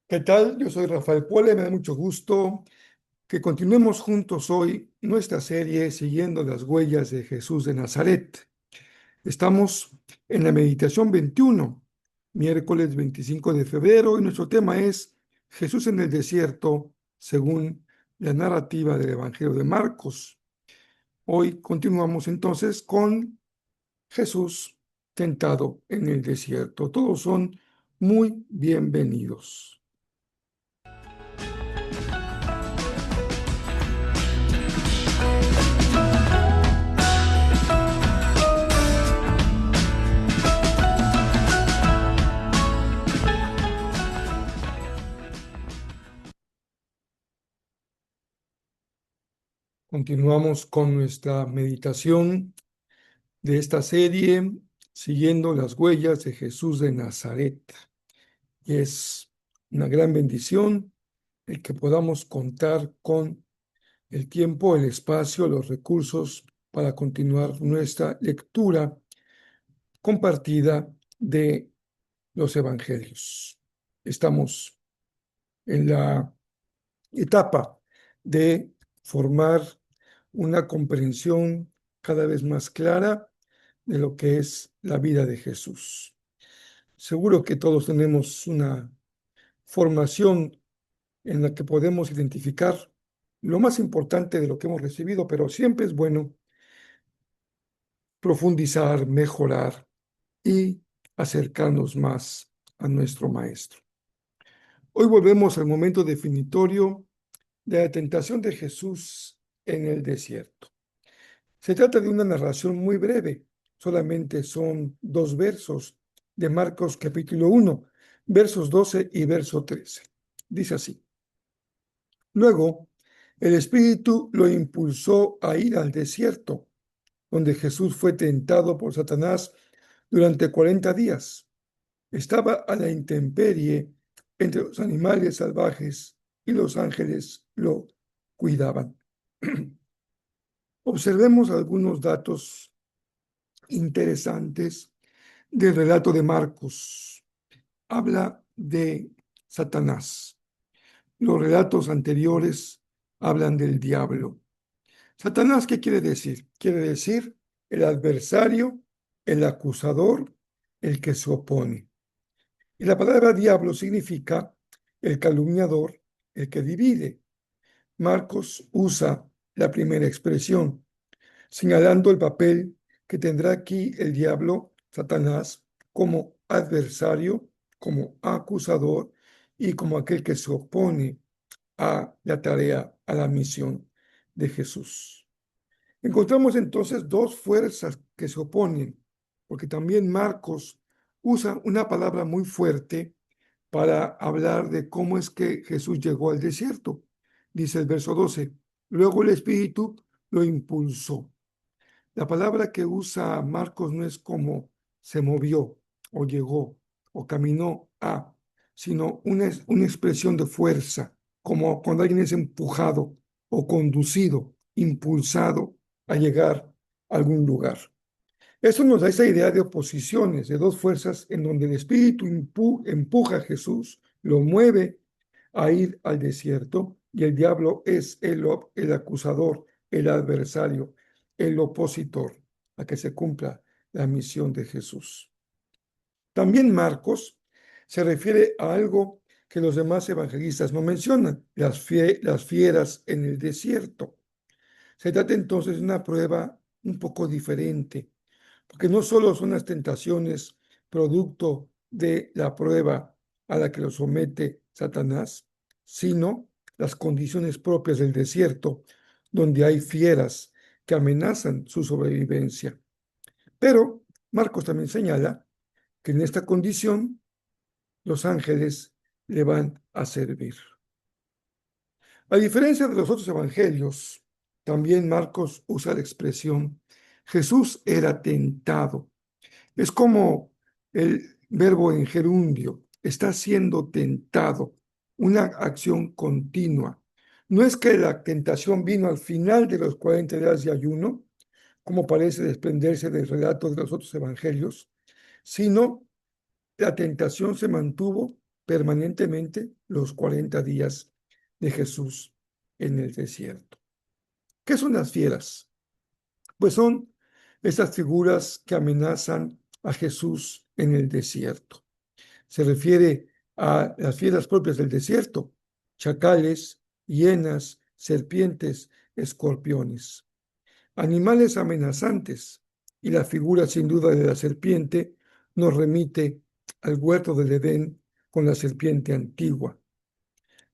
¿Qué tal? Yo soy Rafael Puele, me da mucho gusto que continuemos juntos hoy nuestra serie siguiendo las huellas de Jesús de Nazaret. Estamos en la meditación 21, miércoles 25 de febrero, y nuestro tema es Jesús en el desierto, según la narrativa del Evangelio de Marcos. Hoy continuamos entonces con Jesús tentado en el desierto. Todos son muy bienvenidos. Continuamos con nuestra meditación de esta serie, siguiendo las huellas de Jesús de Nazaret. Y es una gran bendición el que podamos contar con el tiempo, el espacio, los recursos para continuar nuestra lectura compartida de los evangelios. Estamos en la etapa de formar una comprensión cada vez más clara de lo que es la vida de Jesús. Seguro que todos tenemos una formación en la que podemos identificar lo más importante de lo que hemos recibido, pero siempre es bueno profundizar, mejorar y acercarnos más a nuestro Maestro. Hoy volvemos al momento definitorio de la tentación de Jesús en el desierto. Se trata de una narración muy breve, solamente son 2 versos de Marcos capítulo 1, versos 12 y verso 13. Dice así: Luego, el Espíritu lo impulsó a ir al desierto, donde Jesús fue tentado por Satanás durante 40 días. Estaba a la intemperie entre los animales salvajes y los ángeles lo cuidaban. Observemos algunos datos interesantes del relato de Marcos. Habla de Satanás. Los relatos anteriores hablan del diablo. Satanás, ¿qué quiere decir? Quiere decir el adversario, el acusador, el que se opone. Y la palabra diablo significa el calumniador, el que divide. Marcos usa la primera expresión, señalando el papel que tendrá aquí el diablo, Satanás, como adversario, como acusador y como aquel que se opone a la tarea, a la misión de Jesús. Encontramos entonces dos fuerzas que se oponen, porque también Marcos usa una palabra muy fuerte para hablar de cómo es que Jesús llegó al desierto. Dice el verso 12, luego el Espíritu lo impulsó. La palabra que usa Marcos no es como se movió o llegó o caminó a, sino una expresión de fuerza, como cuando alguien es empujado o conducido, impulsado a llegar a algún lugar. Eso nos da esa idea de oposiciones, de dos fuerzas en donde el Espíritu empuja a Jesús, lo mueve a ir al desierto, y el diablo es el acusador, el adversario, el opositor a que se cumpla la misión de Jesús. También Marcos se refiere a algo que los demás evangelistas no mencionan, las fieras en el desierto. Se trata entonces de una prueba un poco diferente, porque no solo son las tentaciones producto de la prueba a la que lo somete Satanás, sino las condiciones propias del desierto, donde hay fieras que amenazan su sobrevivencia. Pero Marcos también señala que en esta condición los ángeles le van a servir. A diferencia de los otros evangelios, también Marcos usa la expresión Jesús era tentado. Es como el verbo en gerundio, está siendo tentado, una acción continua. No es que la tentación vino al final de los 40 días de ayuno, como parece desprenderse del relato de los otros evangelios, sino la tentación se mantuvo permanentemente los 40 días de Jesús en el desierto. ¿Qué son las fieras? Pues son esas figuras que amenazan a Jesús en el desierto. Se refiere a las fieras propias del desierto: chacales, hienas, serpientes, escorpiones, animales amenazantes. Y la figura sin duda de la serpiente nos remite al huerto del Edén con la serpiente antigua.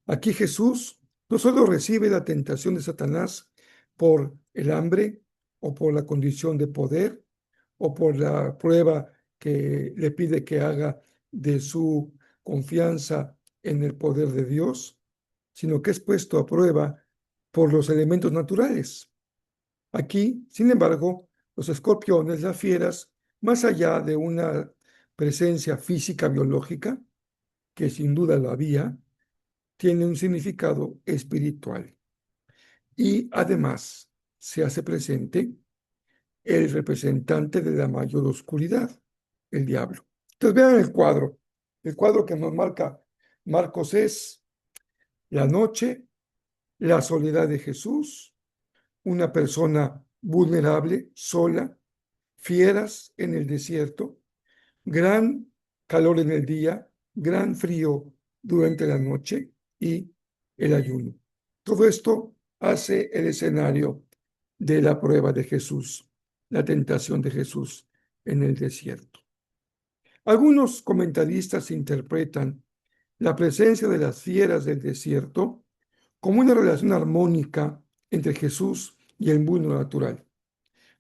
Aquí Jesús no solo recibe la tentación de Satanás por el hambre o por la condición de poder o por la prueba que le pide que haga de su confianza en el poder de Dios, sino que es puesto a prueba por los elementos naturales. Aquí, sin embargo, los escorpiones, las fieras, más allá de una presencia física biológica, que sin duda lo había, tiene un significado espiritual. Y además se hace presente el representante de la mayor oscuridad, el diablo. Entonces vean el cuadro que nos marca Marcos es la noche, la soledad de Jesús, una persona vulnerable, sola, fieras en el desierto, gran calor en el día, gran frío durante la noche y el ayuno. Todo esto hace el escenario de la prueba de Jesús, la tentación de Jesús en el desierto. Algunos comentaristas interpretan la presencia de las fieras del desierto como una relación armónica entre Jesús y el mundo natural,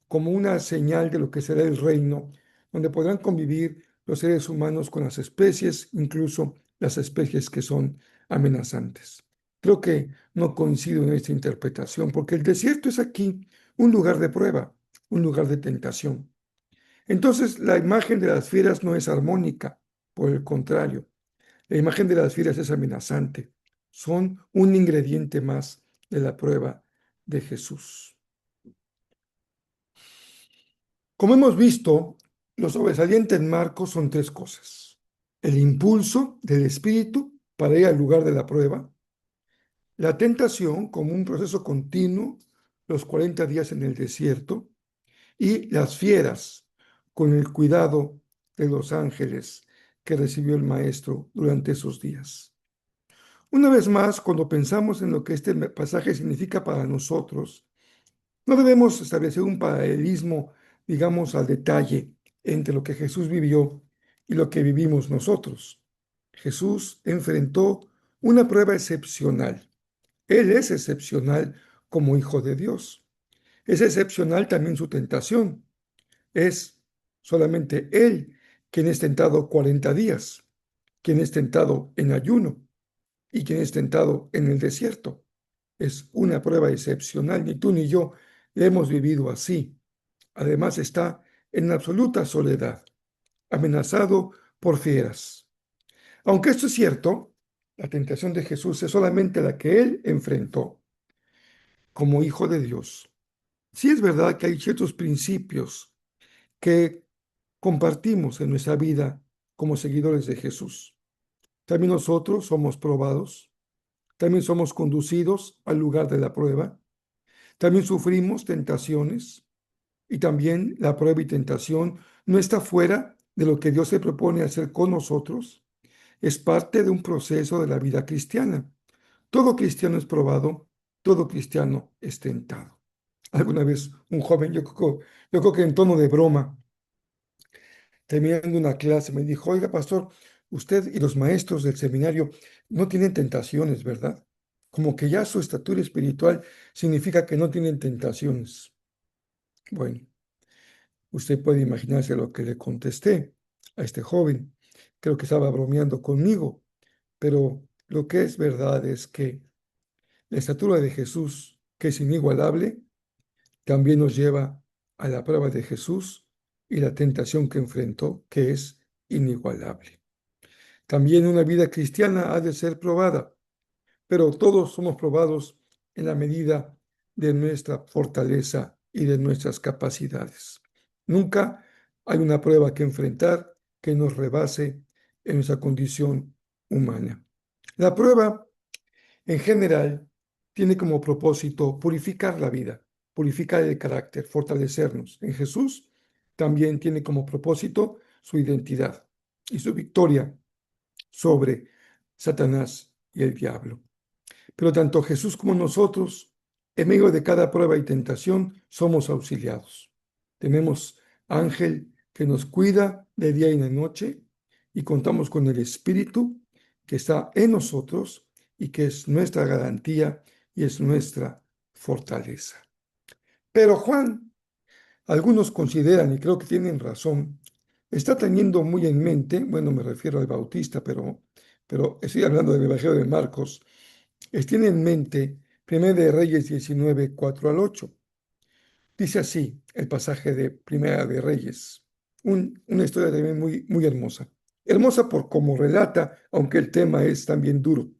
como una señal de lo que será el reino, donde podrán convivir los seres humanos con las especies, incluso las especies que son amenazantes. Creo que no coincido en esta interpretación, porque el desierto es aquí un lugar de prueba, un lugar de tentación. Entonces, la imagen de las fieras no es armónica, por el contrario, la imagen de las fieras es amenazante. Son un ingrediente más de la prueba de Jesús. Como hemos visto, lo sobresaliente en Marcos son tres cosas: el impulso del espíritu para ir al lugar de la prueba, la tentación como un proceso continuo, los 40 días en el desierto, y las fieras con el cuidado de los ángeles que recibió el maestro durante esos días. Una vez más, cuando pensamos en lo que este pasaje significa para nosotros, no debemos establecer un paralelismo, digamos, al detalle entre lo que Jesús vivió y lo que vivimos nosotros. Jesús enfrentó una prueba excepcional. Él es excepcional como hijo de Dios. Es excepcional también su tentación. Es solamente Él quien es tentado 40 días, quien es tentado en ayuno y quien es tentado en el desierto. Es una prueba excepcional. Ni tú ni yo la hemos vivido así. Además está en absoluta soledad, amenazado por fieras. Aunque esto es cierto, la tentación de Jesús es solamente la que él enfrentó como hijo de Dios. Sí es verdad que hay ciertos principios que compartimos en nuestra vida como seguidores de Jesús. También nosotros somos probados, también somos conducidos al lugar de la prueba, también sufrimos tentaciones, y también la prueba y tentación no está fuera de lo que Dios se propone hacer con nosotros. Es parte de un proceso de la vida cristiana. Todo cristiano es probado, todo cristiano es tentado. Alguna vez un joven, yo creo que en tono de broma, terminando una clase, me dijo: oiga, pastor, usted y los maestros del seminario no tienen tentaciones, ¿verdad? Como que ya su estatura espiritual significa que no tienen tentaciones. Bueno, usted puede imaginarse lo que le contesté a este joven. Creo que estaba bromeando conmigo, pero lo que es verdad es que la estatura de Jesús, que es inigualable, también nos lleva a la prueba de Jesús y la tentación que enfrentó, que es inigualable. También una vida cristiana ha de ser probada, pero todos somos probados en la medida de nuestra fortaleza y de nuestras capacidades. Nunca hay una prueba que enfrentar que nos rebase en nuestra condición humana. La prueba, en general, tiene como propósito purificar la vida, purificar el carácter, fortalecernos. En Jesús también tiene como propósito su identidad y su victoria sobre Satanás y el diablo. Pero tanto Jesús como nosotros, en medio de cada prueba y tentación, somos auxiliados. Tenemos ángel que nos cuida de día y de noche y contamos con el Espíritu que está en nosotros y que es nuestra garantía y es nuestra fortaleza. Pero Juan, algunos consideran, y creo que tienen razón, está teniendo muy en mente, bueno, me refiero al Bautista, pero estoy hablando del Evangelio de Marcos, tiene en mente 1 de Reyes 19, 4 al 8. Dice así el pasaje de Primera de Reyes, una historia también muy, muy hermosa. Hermosa por cómo relata, aunque el tema es también duro.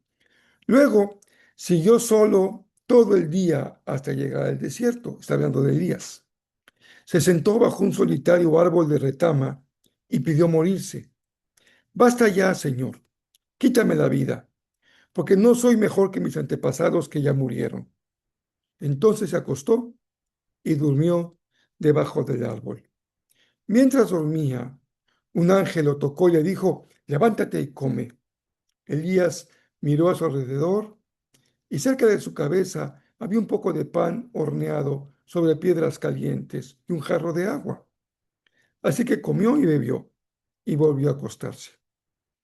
Luego siguió solo todo el día hasta llegar al desierto. Está hablando de Elías. Se sentó bajo un solitario árbol de retama y pidió morirse. Basta ya, Señor, quítame la vida, porque no soy mejor que mis antepasados que ya murieron. Entonces se acostó y durmió debajo del árbol. Mientras dormía, un ángel lo tocó y le dijo, levántate y come. Elías miró a su alrededor y cerca de su cabeza había un poco de pan horneado sobre piedras calientes y un jarro de agua. Así que comió y bebió y volvió a acostarse.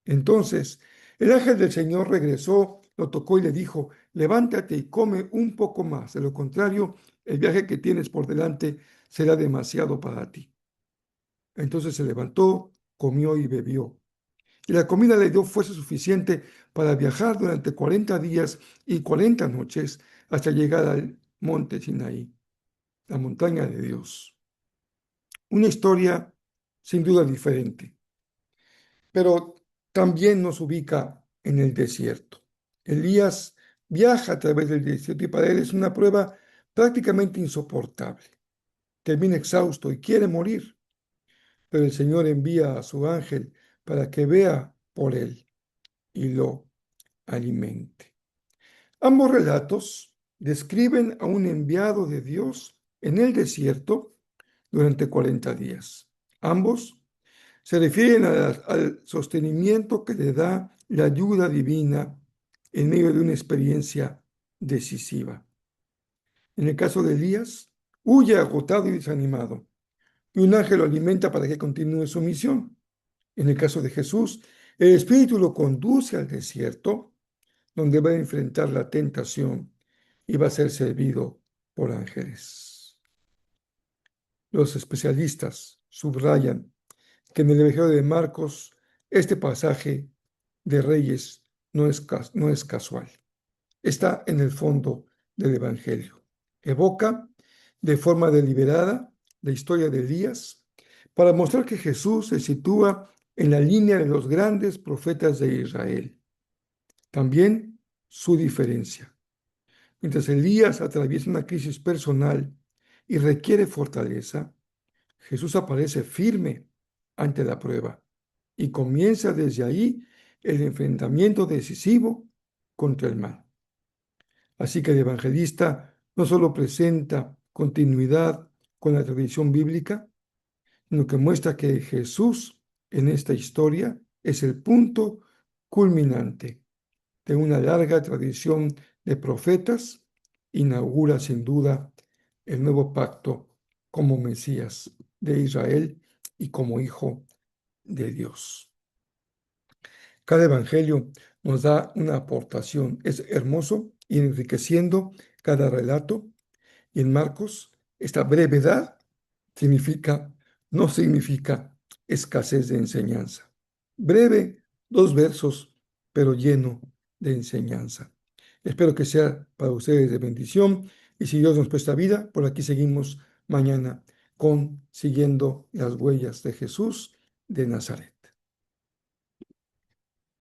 Entonces el ángel del Señor regresó, lo tocó y le dijo, levántate y come un poco más. De lo contrario, el viaje que tienes por delante será demasiado para ti. Entonces se levantó, comió y bebió. Y la comida le dio fuerza suficiente para viajar durante 40 días y 40 noches hasta llegar al monte Sinaí, la montaña de Dios. Una historia sin duda diferente, pero también nos ubica en el desierto. Elías viaja a través del desierto y para él es una prueba prácticamente insoportable. Termina exhausto y quiere morir, pero el Señor envía a su ángel para que vea por él y lo alimente. Ambos relatos describen a un enviado de Dios en el desierto durante 40 días. Ambos se refieren al sostenimiento que le da la ayuda divina en medio de una experiencia decisiva. En el caso de Elías, huye agotado y desanimado, y un ángel lo alimenta para que continúe su misión. En el caso de Jesús, el Espíritu lo conduce al desierto, donde va a enfrentar la tentación y va a ser servido por ángeles. Los especialistas subrayan que en el Evangelio de Marcos este pasaje de Reyes no es casual. Está en el fondo del Evangelio. Evoca de forma deliberada la historia de Elías para mostrar que Jesús se sitúa en la línea de los grandes profetas de Israel. También su diferencia. Mientras Elías atraviesa una crisis personal y requiere fortaleza, Jesús aparece firme ante la prueba y comienza desde ahí el enfrentamiento decisivo contra el mal. Así que el evangelista no solo presenta continuidad con la tradición bíblica, sino que muestra que Jesús en esta historia es el punto culminante de una larga tradición de profetas, inaugura sin duda el nuevo pacto como Mesías de Israel y como Hijo de Dios. Cada evangelio nos da una aportación. Es hermoso y enriqueciendo cada relato. Y en Marcos, esta brevedad no significa escasez de enseñanza. Breve, 2 versos, pero lleno de enseñanza. Espero que sea para ustedes de bendición y si Dios nos presta vida, por aquí seguimos mañana siguiendo las huellas de Jesús de Nazaret.